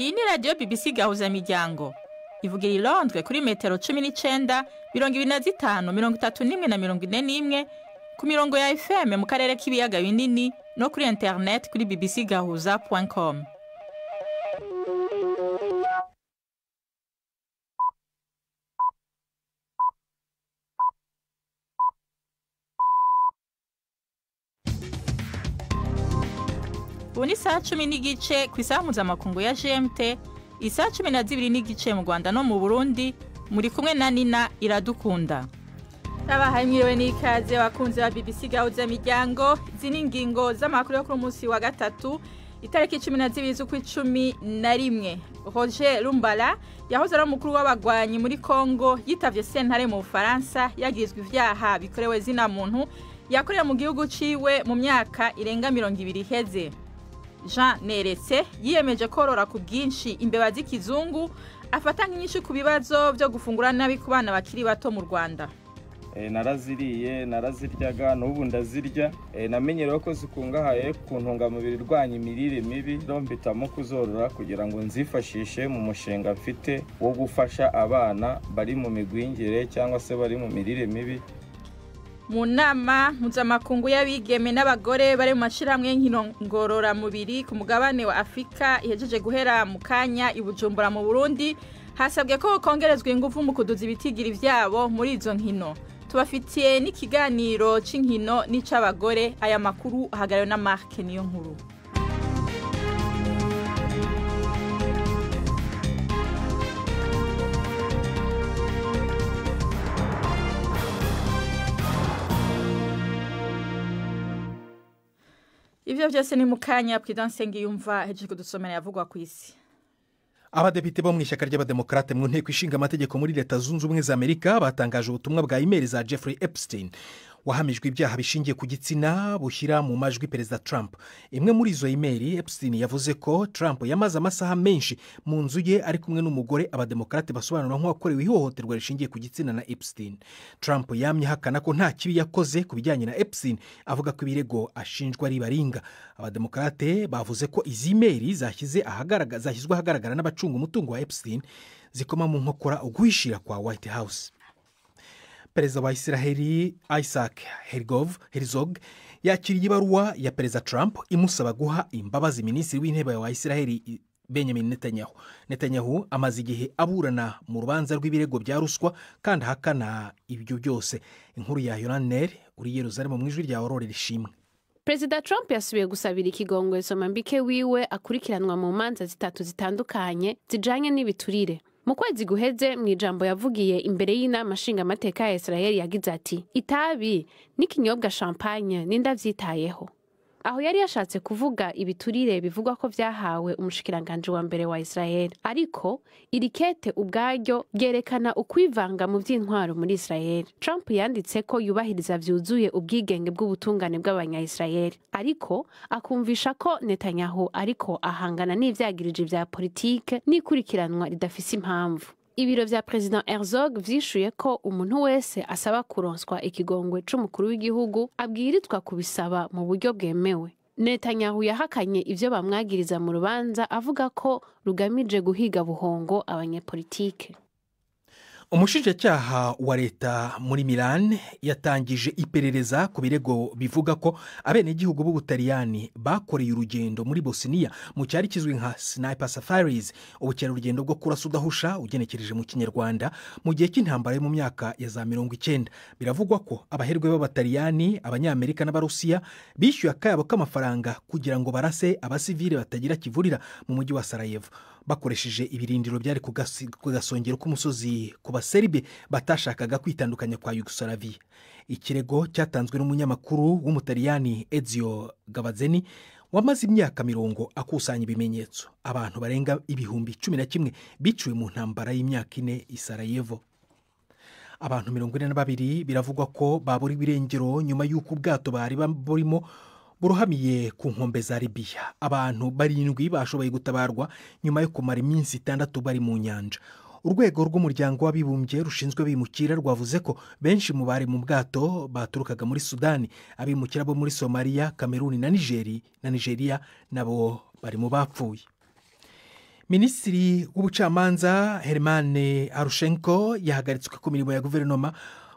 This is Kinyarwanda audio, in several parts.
Iyi ni radio BBC Gahuzamiryango. Ivugira i Londres kuri metero 19, 25, 31 na 41 ku mirongo ya FM mu karere k'ibiyaga binini no kuri internet kuri bbcgahuza.com. Buni saa 10 n'igice ku isaha mpuzamakungu ya GMT, isaa 12 n'igice mu Rwanda no mu Burundi, muri kumwe na Nina Iradukunda. Tabahaye mwiriwe n'ikaze abakunzi ba BBC Gahuzamiryango, zini ngingo z'amakuru yo kuri munsi wa gatatu, itariki 12 z'ukwicumi. Roger Lumbala yahoze ari umukuru w'abagwanyi muri Kongo yitavye sentare mu Bufaransa yagirizwe ivyaha bikorewe zina muntu yakorera mu gihugu ciwe mu myaka irenga 20 iheze. Jean Neretse yiyemeje korora ku bwinshi imbeba z'ikizungu, afata nk'inyishu ku bibazo byo gufungura nabi ku bana bakiri bato mu Rwanda. Naraziriye, naraziryaga, n'ubu ndazirya. Namenyerewe ko zikungahaye ku ntungamubiri irwanya imirire mibi, mpitamo kuzorora kugira ngo nzifashishe mu mushinga mfite wo gufasha abana bari mu migwingire cyangwa se bari mu mirire mibi. Mu nama mpuzamakungu y'abigeme n'abagore bari mu mashiramwe ngorora mubiri ku mugabane wa Afrika ihejeje guhera mu kanya i Bujumbura mu Burundi, hasabwe ko kongerezwa ingufu mu kuduza ibitigiri vyabo muri izo nkino. Tubafitiye n'ikiganiro c'inkino n'icabagore. Aya makuru ahagariwe na Mark niyo nkuru. Ivyo vyose ni mukanya Prudence Ngiyumva hejeje kudusomera yavugwa ku isi. Abadepite bo mu ishyaka ry'abademokrate mu nteko ishinga amategeko muri Leta Zunze Ubumwe za Amerika batangaje ubutumwa bwa email za Jeffrey Epstein wahamijwe ibyaha bishingiye ku gitsina bushyira mu majwi Perezida Trump. Imwe muri izo email Epstein yavuze ko Trump yamaze amasaha menshi mu nzu ye ari kumwe n'umugore abademokrate basobanura nk'uwakorewe ihohoterwa rishingiye ku gitsina na Epstein. Trump yamye hakana ko nta kibi yakoze ku bijyanye na Epstein, avuga ko ibirego ashinjwa ari baringa. Abademokrate bavuze ko izi email zashyizwe ahagaragara n'abacunga umutungo wa Epstein zikoma mu nkokora uguhishira kwa White House. Perezida wa Israeli Isaac Herzog yakiriye ibaruwa ya Perezida Trump imusaba guha imbabazi Minisitiri w'Intebe wa Israeli Benjamin Netanyahu. Netanyahu amaze igihe aburana mu rubanza rw'ibirego bya ruswa kandi ahakana ibyo byose. Inkuru ya Yonaner uri Yerusalemu mu ijwi rya Aurore Rishimwe. Perezida Trump yasubiye gusabira ikigongwe Somambike wiwe akurikiranwa mu manza zitatu zitandukanye zijanye n'ibiturire. Mu kwezi guheze mu ijambo yavugiye imbere y'inama nshingamateka ya Israel yagize ati itabi n'ikinyobwa champagne nindavyitayeho. Aho yari yashatse kuvuga ibiturire bivugwa ko vyahawe umushikiranganje wa mbere wa Israel, ariko irikete ubwaryo ryerekana ukwivanga mu vy'intwaro muri Israel. Trump yanditse ko yubahiriza vyuzuye ubwigenge bw'ubutungane bw'abanya-Israel, ariko akumvisha ko Netanyahu ariko ahangana n'ivyagirije vya politike n'ikurikiranwa ridafise impamvu. Ibiro vya President Herzog vyishuye ko umuntu wese asaba kuronswa ikigongwe c'umukuru w'igihugu abwirizwa kubisaba mu buryo bwemewe. Netanyahu yahakanye ivyo bamwagiriza mu rubanza avuga ko rugamije guhiga buhongo abanyepolitike. Umushinjacyaha wa leta muri Milan yatangije iperereza ku birego bivuga ko abenegihugu b'Ubutaliyani bakoreye urugendo muri Bosnia mu cyari kizwi nka Sniper Safaris, ubukerarugendo bwo kurasa udahusha ugenekereje mu Kinyarwanda mu gihe cy'intambara yo mu myaka ya za 90. Biravugwa ko abaherwe b'Abataliyani, Abanyamerika n'Abarusiya bishyuye akayabo k'amafaranga kugira ngo barase abasivile batagira kivurira mu mujyi wa Sarajevo bakoresheje ibirindiro byari ku gasongero k'umusozi ku Baserbe batashakaga kwitandukanya kwa Yugoslavia. Ikirego cyatanzwe n'umunyamakuru w'Umutaliyani Ezio Gavazzeni wamaze imyaka 20 akusanya ibimenyetso. Abantu barenga ibihumbi 11 biciwe mu ntambara y'imyaka 4 i Sarajevo. Abantu 42 biravugwa ko baburi birengero nyuma y'uko ubwato bari burimo buruhamiye ku nkombe za Libya. Abantu 7 bashoboye gutabarwa nyuma yo kumara iminsi 6 bari mu nyanja. Urwego rw'umuryango w'abibumbye rushinzwe bimukira rwavuze ko benshi mu bari mu bwato baturukaga muri Sudani, abimukira bo muri Somalia, Cameroon na Nigeria nabo bari mu bapfuye. Minisitiri w'ubucamanza Hermane Arushenko yahagaritswe ku mirimo ya guverinoma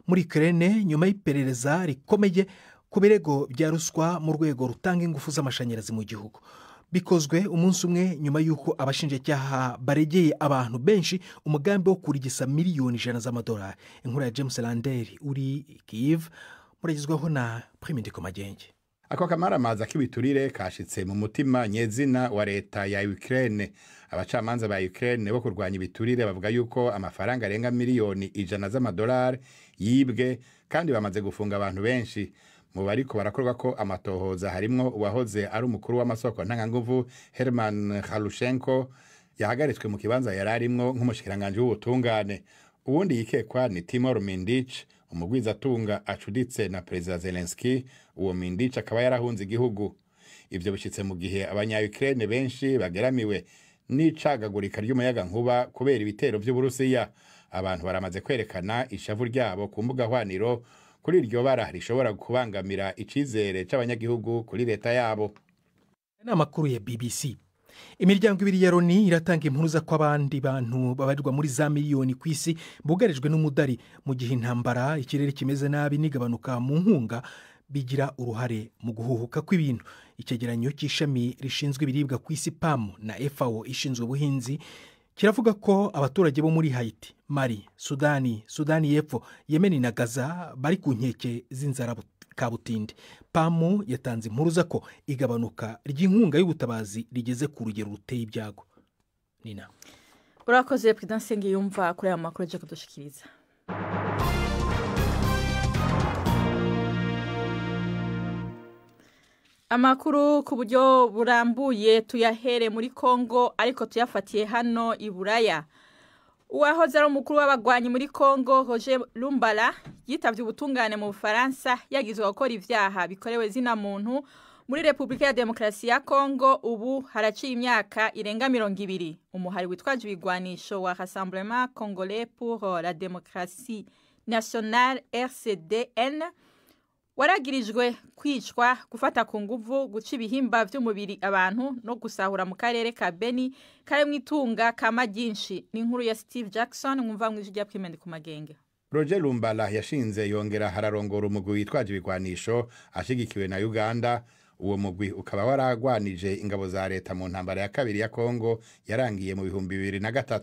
muri Ukraine nyuma y'iperereza rikomeye ku birego bya ruswa mu rwego rutanga ingufu z'amashanyarazi mu gihugu. Bikozwe umunsi umwe nyuma y'uko abashinjacyaha baregeye abantu benshi umugambi wo kurigisa miliyoni 100 z'amadolari. Inkuru ya James Landeri uri Kyiv muragizwaho na Prime Ndikomagenge. Ako kamaramaza k'ibiturire kashitse mu mutima nyezina wa leta ya Ukraine. Abacamanza ba Ukraine bo kurwanya ibiturire bavuga yuko amafaranga arenga miliyoni 100 z'amadolari yibwe kandi bamaze gufunga abantu benshi. Mu bariko barakorwa ko amatohoza harimwo uwahoze ari umukuru w'amasoko ntanganguvu Herman Arushenko yahagaritswe mu kibanza yararimwo nk'umushikiranganje w'ubutungane. Uwundi yikekwa ni Timur Mindich, umugwizatunga acuditse na President Zelensky. Uwo Mindich akaba yarahunze igihugu. Ivyo bishitse mu gihe abanya-Ukraine benshi bageramiwe n'icagagurika ry'umuyaga nkuba kubera ibitero vy'Uburusiya. Abantu baramaze kwerekana ishavu ryabo ku mbuga hwaniro kuri iryo bara rishobora kubangamira icizere c'abanyagihugu kuri leta yabo. N'amakuru ya BBC. Imiryango ibiri ya Loni iratanga impuruza ko abandi bantu babarirwa muri za miliyoni ku isi bugarijwe n'umudari mu gihe intambara, ikirere kimeze nabi n'igabanuka mu nkunga bigira uruhare mu guhuhuka kw'ibintu. Icegeranyo cy'ishami rishinzwe ibiribwa ku isi PAM na FAO ishinzwe ubuhinzi kiravuga ko abaturage bo muri Haiti, Mali, Sudani y'Epfo, Yemen na Gaza bari ku nkeke z'inzara kabutindi. PAM yatanze impuruza ko igabanuka ry'inkunga y'ubutabazi rigeze ku rugero ruteye ibyago. Nina. Urakoze President Nsengiyumva kuri aya makuru aje kudushikiriza. Amakuru ku buryo burambuye tuyahere muri Kongo ariko tuyafatiye hano i Buraya. Uwahoze ari umukuru w'abagwanyi muri Kongo Roger Lumbala yitavye ubutungane mu Bufaransa yagizwe gukora ivyaha bikorewe zina muntu muri Republika ya Demokarasi ya Kongo. Ubu haraciye imyaka irenga 200. Umuhari witwaje ibigwanisho wa Rassemblement Congolais pour la Démocratie Nationale RCDN waragirijwe kwicwa, gufata ku nguvu, guca ibihimba vy'umubiri abantu no gusahura mu karere ka Beni kare mwitunga kama ryinshi. Ni inkuru ya Steve Jackson mwumva mw'ijwi rya Prime Ndikomagenge. Roger Lumbala yashinze yongera hararongora umugwi witwaje ibigwanisho ashigikiwe na Uganda. Uwo mugwi ukaba waragwanije ingabo za leta mu ntambara ya kabiri ya Kongo yarangiye mu 2003.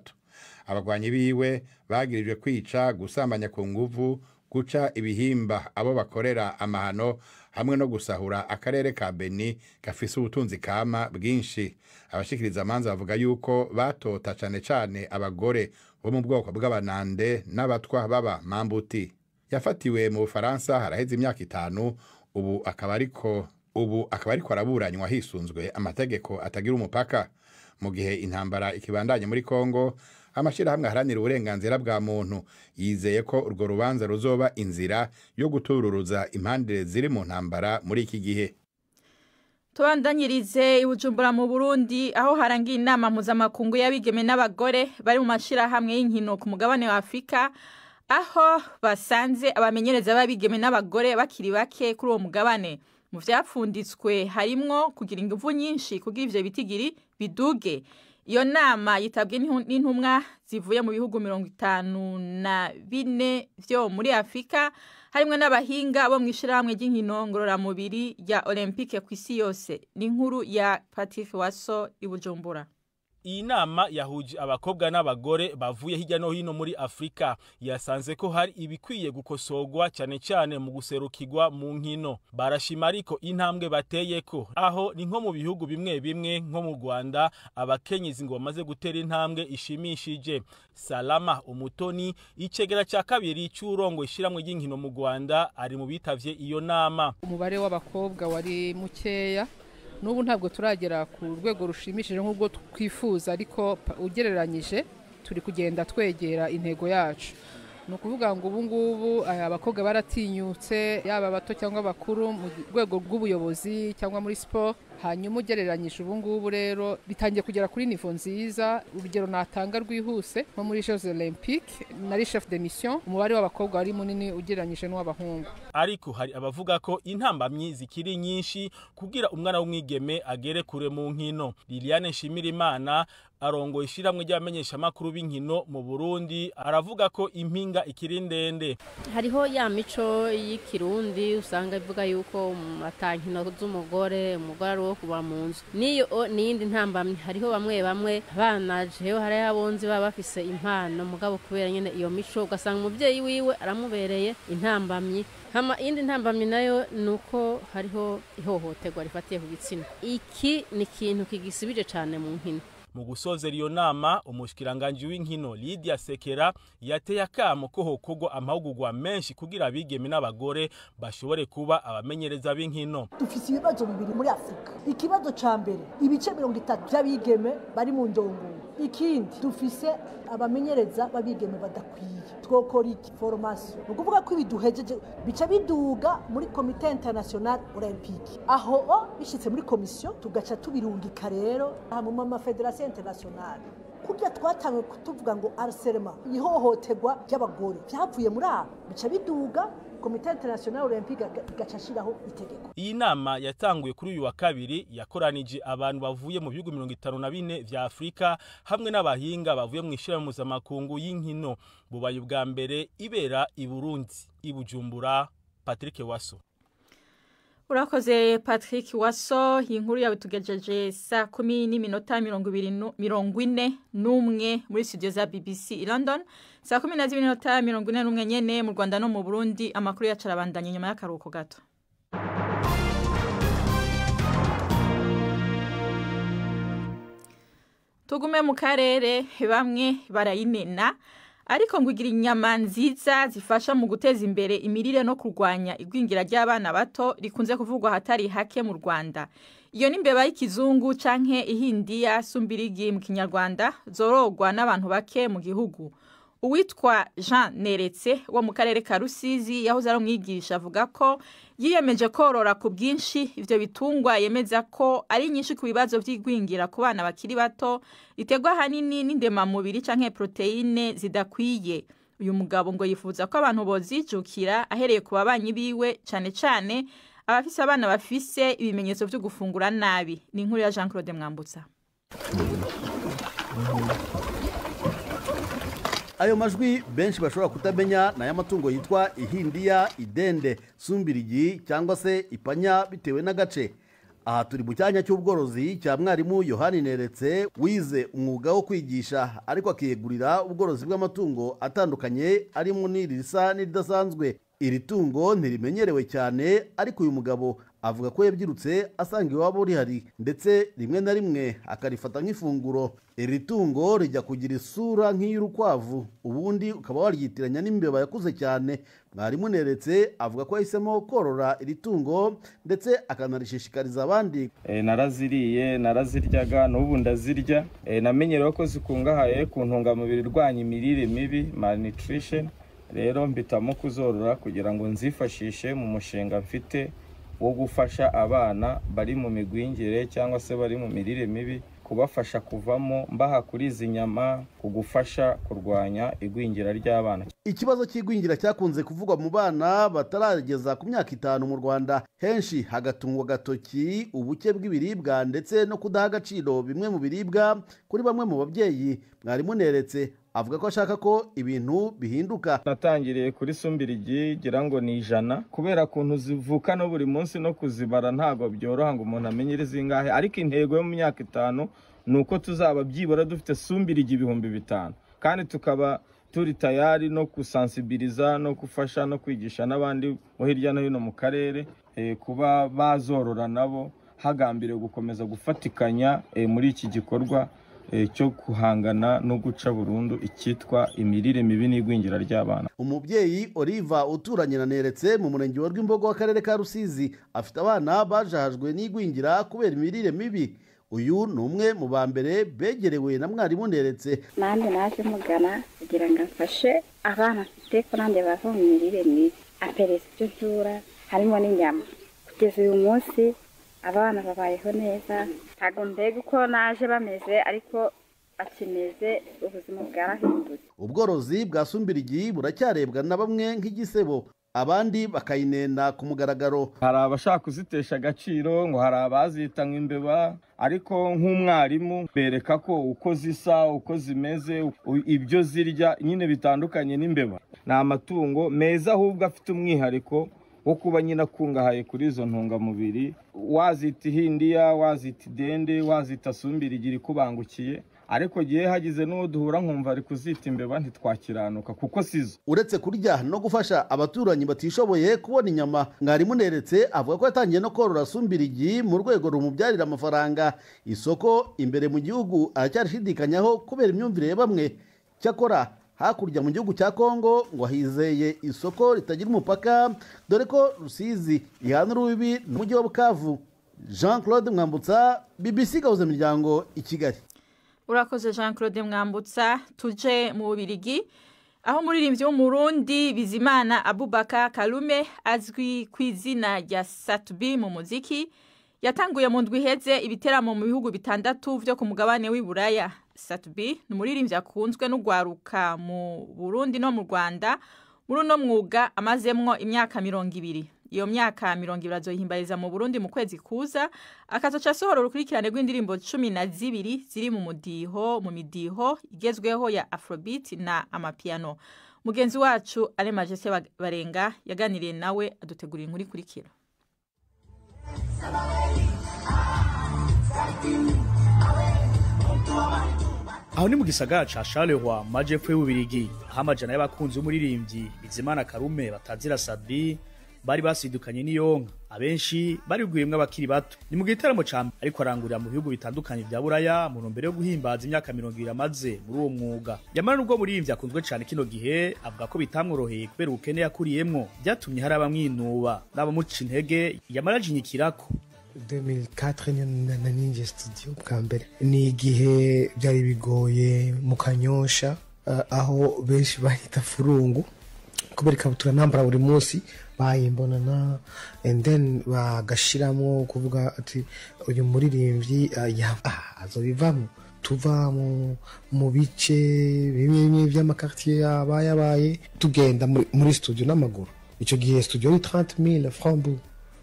Abagwanyi biwe bagirijwe kwica, gusambanya ku nguvu, guca ibihimba abo bakorera amahano hamwe no gusahura akarere ka Beni gafise ubutunzi kama bwinshi. Abashikiriza amanza bavuga yuko batota cane abagore bo mu bwoko bw'abanande n'abatwa baba Mambuti. Yafatiwe mu Bufaransa haraheze imyaka 5. Ubu akaba ariko araburanywa hisunzwe amategeko atagira umupaka. Mu gihe intambara ikibandanye muri Kongo, amashirahamwe aharanira uburenganzira bwa muntu yizeye ko urwo rubanza ruzoba inzira yo gutururuza impande ziri mu ntambara muri iki gihe. Tubandanyirize i Bujumbura mu Burundi aho harangiye inama mpuzamakungu y'abigeme n'abagore bari mu mashirahamwe y'inkino ku mugabane wa Afrika, aho basanze abamenyereza b'abigeme n'abagore bakiri bake kuri uwo mugabane. Mu vyapfunditswe harimwo kugira ingufu nyinshi kugira ivyo bitigiri biduge. Iyo nama yitabwe n'intumwa zivuye mu bihugu 54 vyo muri Afrika, harimwe n'abahinga bo mwishirahamwe ry'inkino ngororamubiri ya Olympique kw'isi yose. Ni inkuru ya Patrick Waso i Bujumbura. Iyi nama yahuje abakobwa n'abagore bavuye hirya no hino muri Afrika. Yasanze ko hari ibikwiye gukosogwa cyane mu guserukirwa mu nkino. Barashima ariko intambwe bateyeko, aho ni nko mu bihugu bimwe nko mu Rwanda abakenyezi ngo bamaze gutera intambwe ishimishije. Salama Umutoni, icegera cya kabiri cy'urongo ishiramwe ry'inkino mu Rwanda, ari mu bitavye iyo nama. Umubare w'abakobwa wari mukeya, n'ubu ntabwo turagera ku rwego rushimishije nk'ubwo twifuza, ariko ugereranyije turi kugenda twegera intego yacu. Ni ukuvuga ngo ubu ngubu abakobwa baratinyutse, yaba abato cyangwa abakuru, mu rwego rw'ubuyobozi cyangwa muri sport. Hanyuma ugereranyije ubu ngubu rero bitangiye kugera kuri nivo nziza. Urugero natanga rwihuse nko muri Jeux Olympiques nari chef de mission, umubare w'abakobwa ari munini ugereranyije n'uw'abahungu. ariko hari abavuga ko intambamyi zikiri nyinshi kugira umwana w'umwigeme agere kure mu nkino. Liliane Nshimirimana arongoye ishiramwe ry'abamenyesha makuru b'inkino mu Burundi aravuga ko impinga ikiri ndende. Hariho ya mico y'ikirundi usanga ivuga yuko atankino z'umugore ari wo kuba mu nzu. Niyo niyindi ntambamye hariho bamwe banajeho hari abonzi baba bafise impano mugabo kubera nyene iyo mico ugasanga umuvyeyi wiwe aramubereye intambamye. Hama indi ntambamye nayo nuko hariho ihohoterwa rifatiye ku gitsina. Iki ni ikintu kigisibije cyane mu nkino. Mu gusozera iyo nama umushikiranganje w'inkino Lydia Sekera yateye akamo ko hokogwa amahugurwa menshi kugira abigeme n'abagore bashobore kuba abamenyereza b'inkino. Dufise ibibazo bibiri muri Afrika. Ikibazo ca mbere ibice 30 by'abigeme bari mu ndongo. Ikindi dufise abamenyereza babigeme badakwiye. Twokora iki formation. Ukuvuga ko ibiduhejeje bica biduga muri Comité International Olympique. Aho bishitse muri commission tugaca tubirungika rero mu mama Federation Internationale. Kurya twatangwe kutuvuga ngo harcèlement ihohoterwa ry'abagore byavuye muri abo bica biduga Comité International Olympique igacashiraho itegeko. Iyi nama yatanguye kuri uyu wa kabiri yakoranije abantu bavuye mu bihugu 54 vya Afrika hamwe n'abahinga bavuye mu ishirahamwe mpuzamakungu y'inkino. Bubaye ubwa mbere ibera i Burundi i Bujumbura. Patrick Waso. Urakoze Patrick Waso, inkuru yawe tugejeje saa 10:20 muri studio za BBC i London, saa 10:41 nyene mu Rwanda no mu Burundi. Amakuru yacarabandanye nyuma y'akaruhuko gato. Tugume mu karere bamwe barayinena ariko ngugira inyama nziza zifasha mu guteza imbere imirire no kurwanya igwingira ry'abana bato rikunze kuvugwa hatari hake mu Rwanda. Iyo ni imbeba y'ikizungu canke ihindiya sumbirigi mu Kinyarwanda zorogwa n'abantu bake mu gihugu. Uwitwa Jean Neretse wo mu karere ka Rusizi yahoze ari umwigisha avuga ko yiyemeje korora ku bwinshi ivyo bitungwa, yemeza ko ari nyinshi ku bibazo vy'igwingira ku bana bakiri bato ritegwa hanini n'indema mubiri canke proteine zidakwiye. Uyu mugabo ngo yifuza ko abantu bozijukira ahereye ku babanyi biwe cane cane abafise abana bafise ibimenyetso vyo gufungura nabi. Ni inkuru ya Jean Claude Mwambutsa. Ayo majwi benshi bashobora kutamenya na y'amatungo yitwa ihindiya, idende, sumbirigi cyangwa se ipanya bitewe n'agace. Aha turi mu cyanya cy'ubworozi cya mwarimu Yohani Neretse wize umwuga wo kwigisha ariko akiyegurira ubworozi bw'amatungo atandukanye arimo n'irisa n'iridasanzwe. Iri tungo ntirimenyerewe cyane ariko uyu mugabo avuga ko yabyirutse asanga iwabo rihari ndetse rimwe na rimwe akarifata nk'ifunguro. Iri tungo rijya kugira isura nk'iy'urukwavu ubundi ukaba waryitiranya n'imbeba yakuze cyane. Mwarimu Neretse avuga ko yahisemo korora iri tungo ndetse akanarishishikariza abandi. Naraziriye naraziryaga n'ubu ndazirya. Namenyerewe ko zikungahaye ku ntungamubiri irwanya imirire mibi malnutrition. Rero mbitamo kuzorora kugira ngo nzifashishe mu mushinga mfite wo gufasha abana bari mu migwingire cyangwa se bari mu mirire mibi, kubafasha kuvamo mbaha kuri izi nyama, kugufasha kurwanya igwingira ry'abana. Ikibazo cy'igwingira cyakunze kuvugwa mu bana batarageza ku myaka 5 mu Rwanda. Henshi hagatungwa gatoki ubuke bw'ibiribwa ndetse no kudaha agaciro bimwe mu biribwa kuri bamwe mu babyeyi. Mwarimu Neretse avuga ko ashaka ko ibintu bihinduka. Natangiriye kuri sumbirigi gira ngo ni 100 kubera kuntu zivuka no buri munsi no kuzibara ntago byoroha ngo umuntu amenyere zingahe, ariko intego yo mu myaka 5 nuko tuzaba byibura dufite sumbirigi 5,000 kandi tukaba turi tayari no kusensibiliza no gufasha no kwigisha n'abandi mu hirya no hino mu karere kuba bazorora nabo hagambiriwe gukomeza gufatikanya muri iki gikorwa cyo kuhangana no guca burundu icyitwa imirire mibi n'igwingira ry'abana. Umubyeyi Oliva uturanye na Neretse mu murenge wa Rwimbogo w'akarere ka Rusizi afite abana bajahajwe n'igwingira kubera imirire mibi. Uyu ni umwe mu ba mbere begerewe na mwarimu Neretse. Nande naje mugana kugira ngo mfashe abana mfite ko nande bava mu mirire mibi, apereza ibyo nsura harimo n'inyama. Kugeza uyu munsi abana babayeho neza, ntago mbega uko naje bameze ariko bakimeze, ubuzima bwarahindutse. Ubworozi bwa sumbirigi buracyarebwa na bamwe nk'igisebo. abandi bakayinena ku mugaragaro. Hari abashaka kuzitesha agaciro ngo hari abazita nk'imbeba, ariko nk'umwarimu bereka ko uko zisa uko zimeze ibyo zirya nyine bitandukanye n'imbeba. Ni amatungo meza ahubwo afite umwihariko wo kuba nyine akungahaye kuri izo ntungamubiri. Wazita ihindiya, wazita idende, wazita sumbirigi kubangukiye, ariko gihe hagize n'uwo duhura nkumva ari kuzita imbeba ntitwakiranuka kuko sizo. Uretse kurya no gufasha abaturanyi batishoboye kubona inyama, mwarimu Neretse avuga ko yatangiye no korora sumbirigi mu rwego rumubyarira amafaranga. Isoko imbere mu gihugu aracyarishidikanyaho kubera imyumvire ya bamwe. Cyakora hakurya mu gihugu cya Kongo ngo hizeye isoko ritagira umupaka, dore ko Rusizi ihana urubibi n'umujyi wa Bukavu. Jean Claude Mwambutsa, BBC Gahuza Miryango, i Kigali. Urakoze Jean Claude Mwambutsa. Tuje mu Bubiligi aho umuririmbyi w'umurundi Bizimana Abubakar Kalume azwi ku izina rya Satbi mu muziki yatanguye mu ndwi iheze ibiteramo mu bihugu bitandatu byo ku mugabane w'Iburaya. Satbi ni umuririmbyi akunzwe n'ugwaruka mu Burundi no mu Rwanda. Muri uno mwuga amazemwo imyaka 20. Iyo myaka 20 azoyihimbariza mu Burundi mu kwezi kuza, akazoca sohora urukurikirane rw'indirimbo 12 ziri mu midiho igezweho ya Afrobeat na amapiano. Mugenzi wacu Ale Majesté Barenga yaganiriye nawe adutegurira inkuru ikurikira. Aho ni mu gisagara ca Charleroi mu majepfo y'Ububiligi, aho amajana y'abakunzi b'umuririmbyi Bizimana Karume batazira Satbi bari basidukanye n'iyonka. Abenshi bari guyemwe abakiri bato. Ni mu gitaramo ca ariko arangurira mu bihugu bitandukanye bya Buraya mu ntumbero yo guhimbaza imyaka 20 amaze muri uwo mwuga. Yamara nubwo muririmbyi akunzwe cyane kino gihe, avuga ko bitamworoheye kubera ubukene yakuriyemwo byatumye hari abamwinuba n'abamuca intege. Yamara ajinyikirako 2004 ninjye studio bwa mbere, ni igihe byari bigoye mu Kanyosha, aho benshi bahita furungu kubera ikabutura nambara buri munsi bayimbonana, and then bagashiramo kuvuga ati uyu muririmbyi azobivamo. Tuva mu bice bimwe by'amakartier yabaye tugenda muri studio n'amaguru. Icyo gihe studio ni 30,000 francs,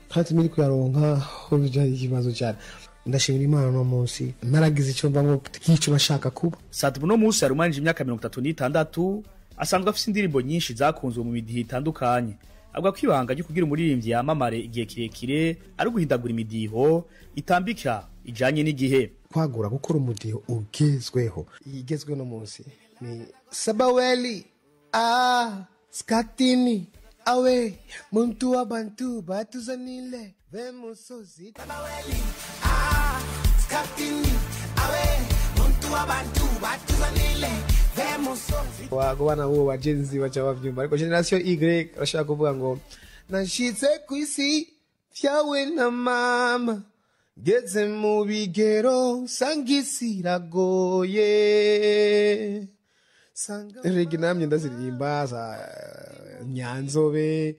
30,000 kuyaronka byari ikibazo cyane. Ndashimira Imana no munsi naragize icyo mvamo k'icyo bashaka kuba. Satbi no munsi yarumanje imyaka 36, asanzwe afite indirimbo nyinshi zakunzwe mu midiho itandukanye. Avuga ko ibanga ryo kugira umuririmbyi yamamare igihe kirekire ari guhindagura imidiho itambika ijanye n'igihe. Kwagura gukora umudiho ugezweho, igezwe no munsi ni Sabaweli skatini awe muntu wabantu batuzanile vemusozi. Sabaweli skatini awe muntu wabantu batuzanile. Wagwana uwo wajenzi wacha wavyumva, ariko generation Y bashaka kuvuga ngo nashitse kwisi vyawe na mama geze mu bigero sangisiragoye sanga rege namye ndaziririmba za Nyanzobe.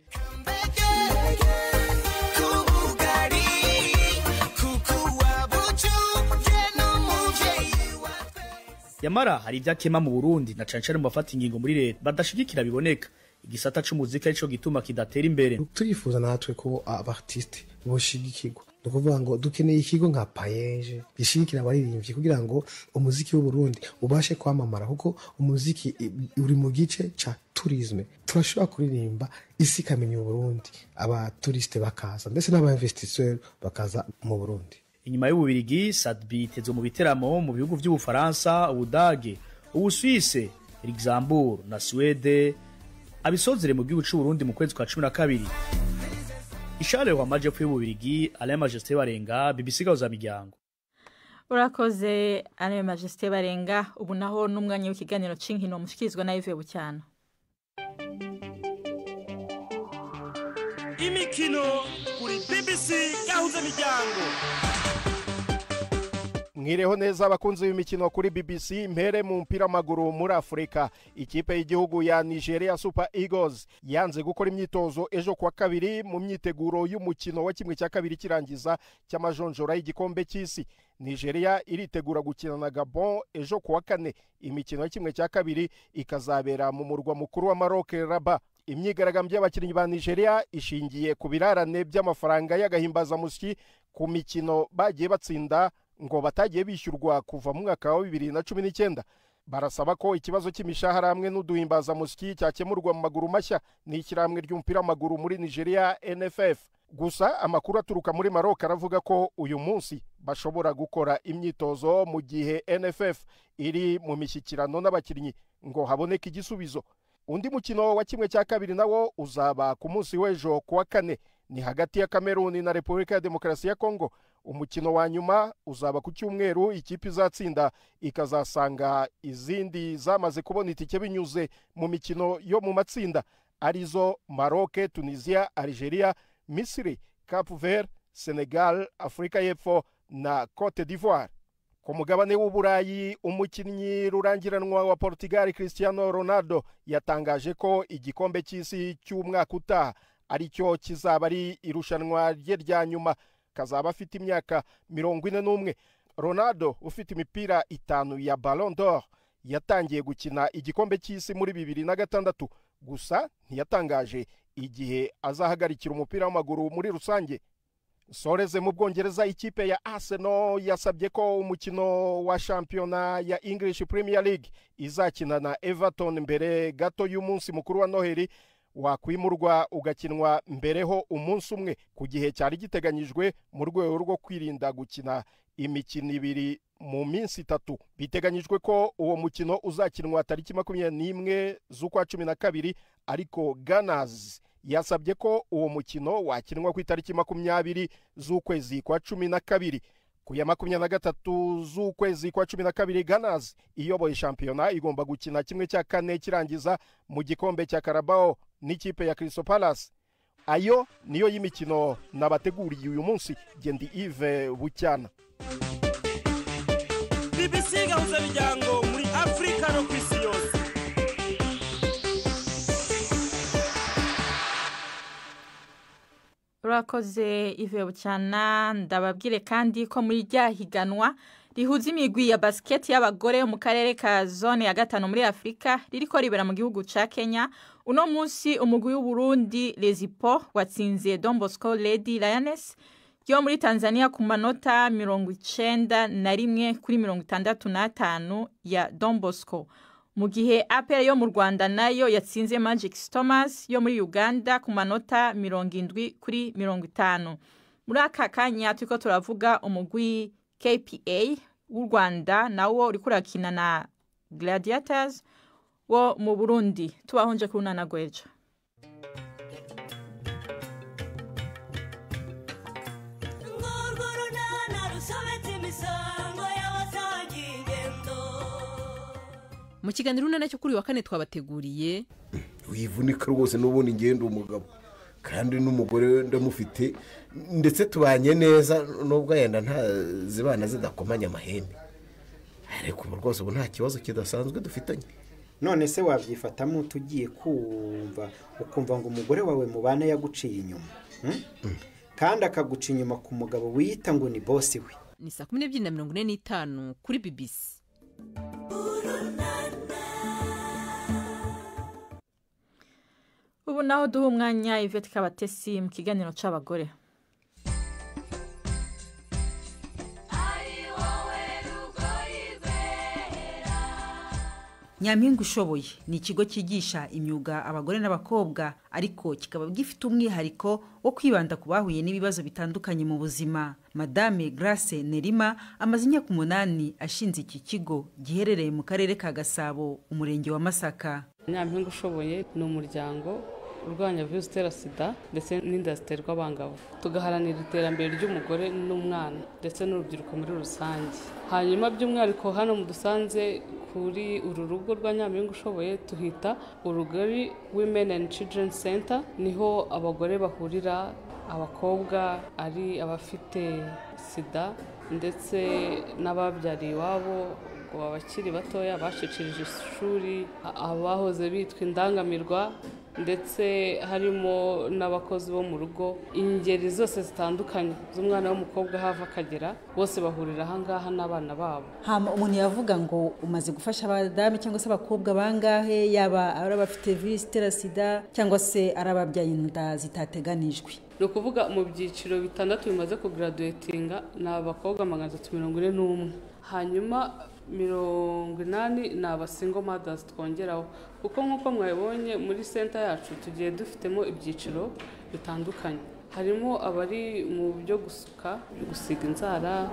Yamara hari ibyakema mu Burundi na cancare mu bafata ingingo muri leta badashigikira biboneka. Igisata c'umuzika arico gituma kidatera imbere. Turifuza natwe ko abartiste boshigikirwa. Ukuvuga ngo dukeneye ikigo nka Payeje gishigikira abaririmbyi kugira ngo umuziki w'u Burundi ubashe kwamamara, kuko umuziki uri mu gice ca tourisme. Turashobora kuririmba isi kamenya u Burundi, aba touriste bakaza ndetse n'aba investisseurs bakaza mu Burundi. Inyuma y'Ububiligi, Satbi tezo mu biteramo mu bihugu by'Ubufaransa, Ubudage, Ubusuwise, Luxembourg na Swede. Abisozere mu gihugu cy'u Burundi mu kwezi kwa 12. Charleroi amajepfo y'Ububiligi, Ale Majesté Barenga, BBC Gahuza Miryango. Urakoze Ale Majesté Barenga. Ubu naho n'umwanya w'ikiganiro c'inkino mushikizwa na Yves Bucyana. Imikino kuri BBC Gahuza Miryango. Mwireho neza abakunzi b'imikino kuri BBC. Mpere mu mpira w'amaguru muri Afrika. Ikipe y'igihugu ya Nigeria Super Eagles yanze gukora imyitozo ejo kwa kabiri mu myiteguro y'umukino wa kimwe cya kabiri kirangiza cy'amajonjora y'igikombe cy'isi. Nigeria iritegura gukina na Gabon ejo kuwa kane. Imikino ya kimwe cya kabiri ikazabera mu murwa mukuru wa Maroc Rabat. imyigaragambyo y'abakinnyi ba Nigeria ishingiye ku birarane by'amafaranga y'agahimbazamusyi ku mikino bagiye batsinda ngo batagiye bishyurwa kuva mu mwaka wa 2019. Barasaba ko ikibazo cy'imishahara hamwe n'uduhimbazamusyi cyakemurwa mu maguru mashya n'ishyirahamwe ry'umupira w'amaguru muri Nigeria NFF. Gusa amakuru aturuka muri Maroc aravuga ko uyu munsi bashobora gukora imyitozo mu gihe NFF iri mu mishyikirano n'abakinnyi ngo haboneke igisubizo. Undi mukino wa kimwe cya kabiri nawo uzaba ku munsi w'ejo kuwa kane, ni hagati ya Cameroon na Repubulika ya Demokarasi ya Kongo. Umukino wa nyuma uzaba ku cyumweru, ikipe izatsinda ikazasanga izindi zamaze kubona itike binyuze mu mikino yo mu matsinda arizo Maroc, Tunisia, Algeria, Misiri, Cape Verde, Senegal, Afrika y'Epfo na Cote d'Ivoire. Ku mugabane w'Uburayi, umukinnyi rurangiranwa wa Portugal Cristiano Ronaldo yatangaje ko igikombe cy'isi cy'umwaka utaha aricyo kizaba ari irushanwa rye rya nyuma. Kazaba afite imyaka 41. Ronaldo ufite imipira 5 ya Ballon d'Or yatangiye gukina igikombe cy'isi muri 2006, gusa ntiyatangaje igihe azahagarikira umupira w'amaguru muri rusange. Soreze mu Bwongereza, ikipe ya Arsenal yasabye ko umukino wa shampiyona ya English Premier League izakina na Everton mbere gato y'umunsi mukuru wa Noheli wakwimurwa ugakinwa mbereho umunsi umwe ku gihe cyari giteganyijwe mu rwego rwo kwirinda gukina imikino ibiri mu minsi 3. Biteganyijwe ko uwo mukino uzakinwa tariki 21 z'ukwa 12, ariko Gunners yasabye ko uwo mukino wakinwa ku itariki 20 z'ukwezi kwa 12. Ku ya 23 z'ukwezi kwa 12, Gunners iyoboye shampiyona igomba gukina kimwe cya kane kirangiza mu gikombe cya Carabao n'ikipe ya Crystal Palace. Ayo niyo y'imikino nabateguriye uyu munsi. Gendi Yves Bucyana. BBC gahuza miryango muri Afrika no kwisi yose. Urakoze Yves Bucyana. Ndababwire kandi ko muri rya higanwa rihuza imigwi ya basket y'abagore mu karere ka zone ya 5 muri Afrika ririko ribera mu gihugu ca Kenya. Uno munsi umugwi w'u Burundi Lezipo watsinze Don Bosco Lady Lioness yo muri Tanzania ku manota 91 kuri 65 ya Don Bosco, mu gihe APR yo mu Rwanda nayo yatsinze Magic Stormers yo muri Uganda ku manota 70 kuri 50. Muri aka kanya turiko turavuga umugwi KPA w'u Rwanda nawo uri kurakina na Gladiators wo mu Burundi. Tubahonje kuri Nana Gwejo. Mu kiganiro runana cyo kuri wa kane twabateguriye wivunika rwose n'ubundi ngenda umugabo kandi n'umugore ndamufite ndetse tubanye neza nubwo yenda nta zibana zidakomanya amahembe, ariko rwose ubu nta kibazo kidasanzwe dufitanye. None se wabyifatamo tugiye ukumva ngo umugore wawe mubana yaguciye inyuma kandi akaguca inyuma ku mugabo wiyita ngo ni boss we. Ni 12:45 kuri BBC. Ubu naho duha umwanya Yvette Kabatesi mu kiganiro c'abagore. Nyampinga ushoboye ni ikigo cyigisha imyuga abagore n'abakobwa, ariko kikaba gifite umwihariko wo kwibanda ku bahuye n'ibibazo bitandukanye mu buzima. Madame Grace Nerima amaze imyaka 8 ashinze iki kigo giherereye mu karere ka Gasabo, umurenge wa Masaka. Nyampinga ushoboye ni umuryango urwanya virusi itera sida ndetse n'inda ziterwa abangavu, tugaharanira iterambere ry'umugore n'umwana ndetse n'urubyiruko muri rusange. Hanyuma by'umwihariko hano mu Dusanze kuri uru rugo rwa Nyampinga ushoboye tuhita Urugari Women and Children Center, niho abagore bahurira, abakobwa ari abafite sida ndetse n'ababyariye iwabo ngo abakiri batoya bashikirije ishuri, abahoze bitwa indangamirwa ndetse harimo n'abakozi bo mu rugo, ingeri zose zitandukanye z'umwana w'umukobwa hava akagera, bose bahurira ahangaha n'abana babo. Hama umuntu yavuga ngo umaze gufasha abadamu cyangwa se abakobwa bangahe, yaba ari abafite virusi itera sida cyangwa se ari ababyaye inda zitateganijwe? Ni ukuvuga mu byiciro 6 bimaze kugraduatinga ni abakobwa 341, hanyuma 80 ni abasingle mothers twongeraho, kuko nk'uko mwabonye muri center yacu tugiye dufitemo ibyiciro bitandukanye. Harimo abari mu byo gusuka, gusiga inzara,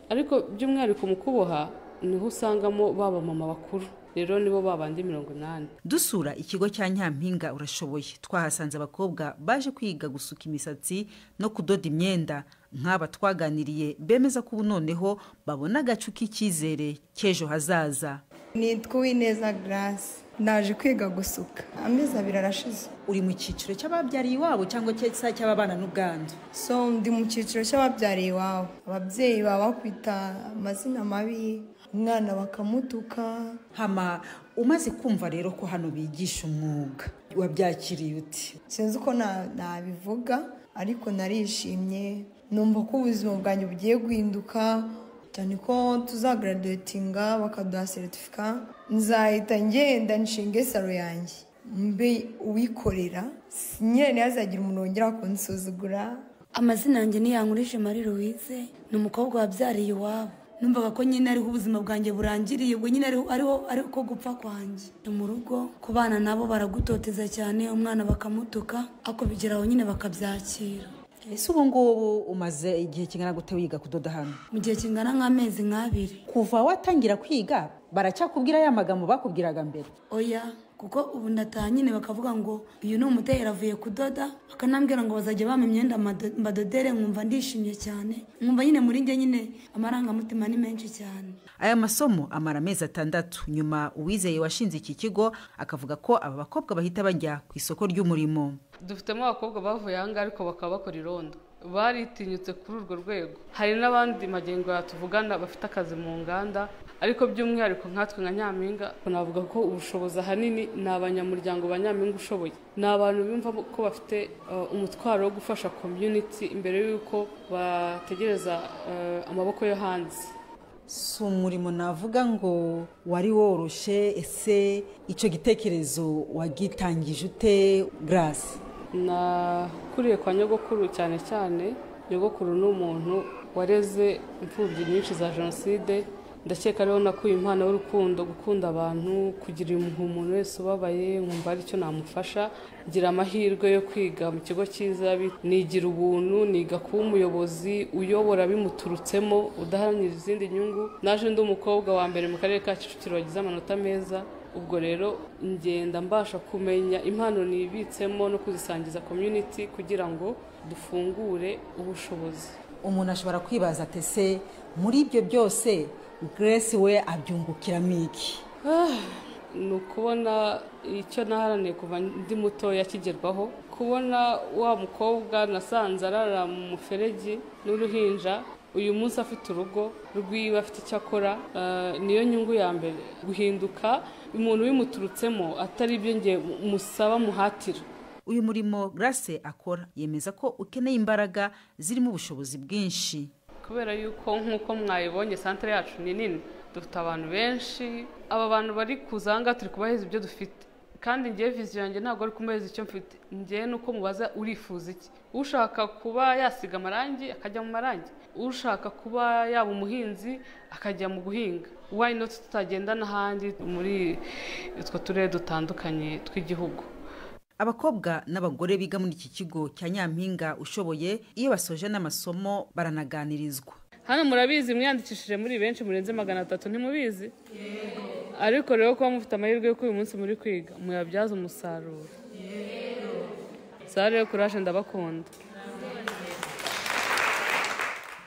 ariko by'umwihariko mu kuboha niho usangamo baba mama bakuru, rero nibo babandi 80. Dusura ikigo cya Nyampinga Urashoboye, twahasanze abakobwa baje kwiga gusuka imisatsi no kudoda imyenda. Nk'aba twaganiriye bemeza ko ubu noneho babona agacu k'icyizere cy'ejo hazaza. Nitwa Uwineza Grace, naje kwiga gusuka amezi 2 arashize. Uri mu cyiciro cy'ababyariye iwabo cyangwa cy'ababana n'ubwandu? So ndi mu cyiciro cy'ababyariye iwabo. Ababyeyi baba bakwita amazina mabi, umwana bakamutuka. Hama umaze kumva rero ko hano bigisha umwuga, wabyakiriye uti? Sinzi uko nabivuga, ariko narishimye, numva ko ubuzima bwanjye bugiye guhinduka, cyane ko tuzagraduatinga bakaduha certificate. Nzahita ngenda nshinge salo yanjye, mbe uwikorera, nyine yazagira umuntu wongera kunsuzugura. Amazina yanjye ni Yankurije Marie Louise, ni umukobwa wabyariye iwabo. Numvaga ko nyine ariho ubuzima bwanjye burangiriye, ubwo nyine ariko gupfa kwanjye. Mu rugo ku bana nabo baragutoteza cyane, umwana bakamutuka, ako bigeraho nyine bakabyakira. Ese ubu ngubu umaze igihe kingana gute wiga kudoda hano? Mu gihe kingana nk'amezi 2. Kuva watangira kwiga baracyakubwira ya magambo bakubwiraga mbere? Oya, kuko ubu ndataha nyine bakavuga ngo uyu ni umutera avuye kudoda, bakanambwira ngo bazajya bampa imyenda mbadodere, nkumva ndishimye cyane, nkumva nyine muri njye nyine amarangamutima ni menshi cyane. Aya masomo amara amezi 6. Nyuma Uwizeye washinze iki kigo akavuga ko aba bakobwa bahita bajya ku isoko ry'umurimo. Dufitemo abakobwa bavuye ahangaha ariko bakaba bakora irondo, baritinyutse kuri urwo rwego. Hari n'abandi magengo yatuvugana bafite akazi mu nganda, ariko by'umwihariko nkatwe nka Nyampinga navuga ko ubushobozi ahanini ni abanyamuryango ba Nyampinga Ushoboye. Ni abantu bumva ko bafite umutwaro wo gufasha community imbere y'uko bategereza amaboko yo hanze. Si umurimo navuga ngo wari woroshye, ese icyo gitekerezo wagitangije ute Grace? Nakuriye kwa nyogokuru cyane cyane. Nyogokuru ni umuntu wareze imfubyi nyinshi za jenoside. Ndakeka rero nakuye impano y'urukundo, gukunda abantu, kugira umuntu wese ubabaye, nkumva ari cyo namufasha. Ngira amahirwe yo kwiga mu kigo cyiza, nigira ubuntu, niga kuba umuyobozi uyobora bimuturutsemo, udaharanira izindi nyungu. Naje ndi umukobwa wa mbere mu karere ka Kicukiro wagize amanota meza. Ubwo rero ngenda mbasha kumenya impano nibitsemo no kuzisangiza community kugira ngo dufungure ubushobozi. Umuntu ashobora kwibaza ati se muri ibyo byose Grace we abyungukiramo iki? Ni ukubona icyo naharaniye kuva ndi mutoya kigerwaho, kubona wa mukobwa nasanze arara mu muferegi n'uruhinja, uyu munsi afite urugo rwiwe, afite icyo akora, niyo nyungu ya mbere. Guhinduka umuntu bimuturutsemo atari ibyo ngiye musaba muhatira. Uyu murimo Grace akora yemeza ko ukeneye imbaraga zirimo ubushobozi bwinshi, kubera yuko nk'uko mwayibonye santere yacu ni nini, dufite abantu benshi. Aba bantu bari kuzanga turi kubaheza ibyo dufite, kandi ngiye viziyo yanjye ntabwo ari kumeza icyo mfite. Ngiye nuko mubaza urifuza iki. Ushaka kuba yasiga amarangi akajya mu marangi, ushaka kuba yaba umuhinzi akajya mu guhinga. Why not tutagenda n'ahandi muri utwo turere dutandukanye tw'igihugu? Abakobwa n'abagore biga muri iki kigo cya Nyampinga Ushoboye iyo basoje n'amasomo baranaganirizwa. Hano murabizi mwiyandikishije muri benshi murenze 300, ntimubizi? Ariko rero kuba mufite amahirwe yo uyu munsi muri kwiga muyabyaza umusaruro. Sare yo courage, ndabakunda.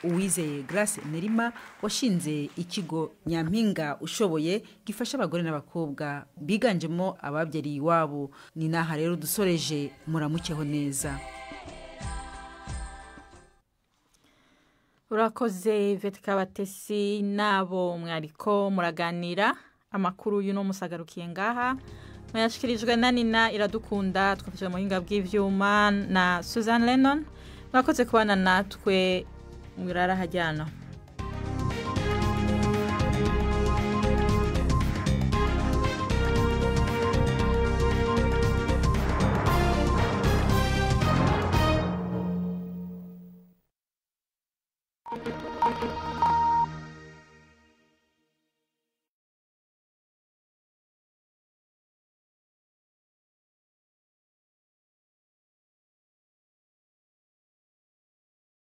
Uwizeye Grace Nerima washinze ikigo Nyampinga Ushoboye gifasha abagore n'abakobwa biganjemo ababyariye iwabo. Ni naha rero dusoreje, muramukeho neza. Urakoze Vetka Batesi nabo mwariko muraganira. Amakuru y'uno musagarukiye ngaha. mwashikirijwe na Nina Iradukunda twafashije mu hinga bw'ivyuma na Susan Lennon mwakoze kubana natwe mwirara hajyana. Thank you.